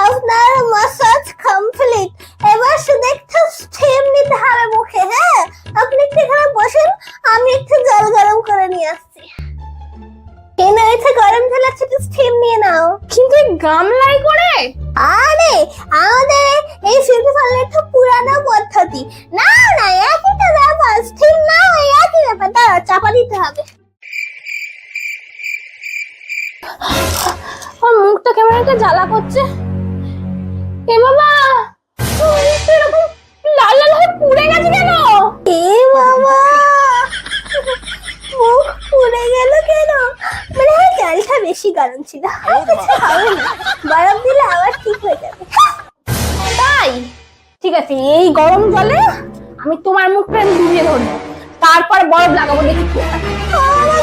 আপনার massage complete. এবার শুধু একটু স্টিম নিতে হবে মুখে। হ্যাঁ, আপনি একটু এখানে বসেন, আমি একটু জল গরম করে নিয়ে আসছি। কেন এতে গরম জল আছে, একটু স্টিম নিয়ে নাও। কিন্তু গামলাই করে? আরে আমাদের এই সিটি পার্লার তো পুরানো পদ্ধতি। না না, একই তো ব্যাপার, স্টিম না ওই একই ব্যাপার। দাঁড়া, চাপা দিতে হবে। আমার মুখটা কেমন একটা জ্বালা করছে। এ বাবা, এরকম লাল লাল হয়ে পুড়ে গেছে কেন? এ বাবা, মুখ পুড়ে গেল কেন? মানে জলটা বেশি গরম ছিল। কিছু হবে না, বরফ দিলে আবার ঠিক হয়ে যাবে। তাই ঠিক আছে, এই গরম জলে আমি তোমার মুখটা ডুবিয়ে ধরবো, তারপর বরফ লাগাবো, দেখি কি হয়। ও বাবা,